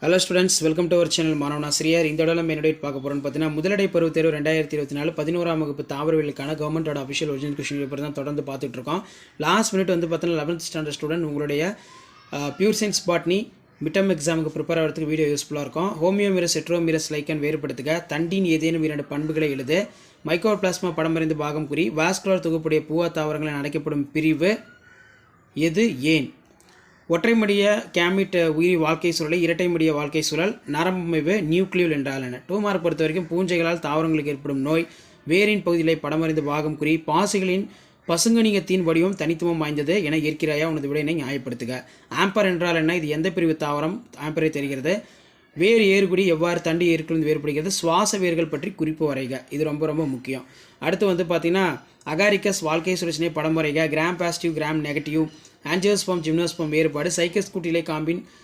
Hello students, welcome to our channel. மாணவன் ஆசிரியர். இந்த இடம் நம்ம என்ன பார்க்க போகிறோம்னு பார்த்தீங்கன்னா, முதலடை பருவத் தேர்வு 2024 11ஆம் வகுப்பு தாவரவியலுக்கான கவர்மெண்டோட அஃபிஷியல் ஒரிஜினல் கொஸ்டின் பேப்பர் தான் தொடர்ந்து பார்த்துட்டு இருக்கோம். லாஸ்ட் மினிட் வந்து பார்த்தீங்கன்னா 11th ஸ்டாண்டர்ட் ஸ்டூடெண்ட் உங்களுடைய பியூர் சயின்ஸ் பாட்னி மிட்டம் எக்ஸாமுக்கு ப்ரிப்பேர் ஆகிறதுக்கு வீடியோ யூஸ்ஃபுல்லாக இருக்கும். ஹோமியோமிரஸ் ஹெட்ரோமிரஸ் லைக்கன் வேறுபடுத்துக, தண்டின் ஏதேனும் 2 பண்புகளை எழுது, மைக்ரோபிளாஸ்மா படமறிந்து பாகம் குறி, வாஸ்குலர் தொகுப்புடைய பூவா தாவரங்கள் அழைக்கப்படும் பிரிவு எது, ஏன்? ஒற்றைமடிய கேமிட் உயிரி வாழ்க்கை சூழலை இரட்டைமடிய வாழ்க்கை சூழல், நரம்பமைவு, நியூக்ளியூல் என்றால் என்ன? 2 மார்க் பொறுத்த வரைக்கும் பூஞ்சைகளால் தாவரங்களுக்கு ஏற்படும் நோய், வேரின் பகுதிகளை படமறிந்து பாகம் குறி, பாசிகளின் பசுங்கணிகத்தின் வடிவம் தனித்துவம் வாய்ந்தது என ஏற்கிறாயா? உனது விடையினை நியாயப்படுத்துக. ஆம்பர் என்றால் என்ன? இது எந்த பிரிவு தாவரம்? ஆம்பரை தெரிகிறது. வேறு ஏறுகுடி எவ்வாறு தண்டு ஏற்குலிருந்து வேறுபடுகிறது? சுவாச வேர்கள் பற்றி குறிப்பு வரைக. இது ரொம்ப ரொம்ப முக்கியம். அடுத்து வந்து பார்த்தீங்கன்னா அகாரிக்கஸ் வாழ்க்கை சுழற்சினை படம் வரைக, gram positive gram negative, angiosperm gymnosperm வேறுபாடு, சைக்கஸ் கூட்டிலை காம்பின்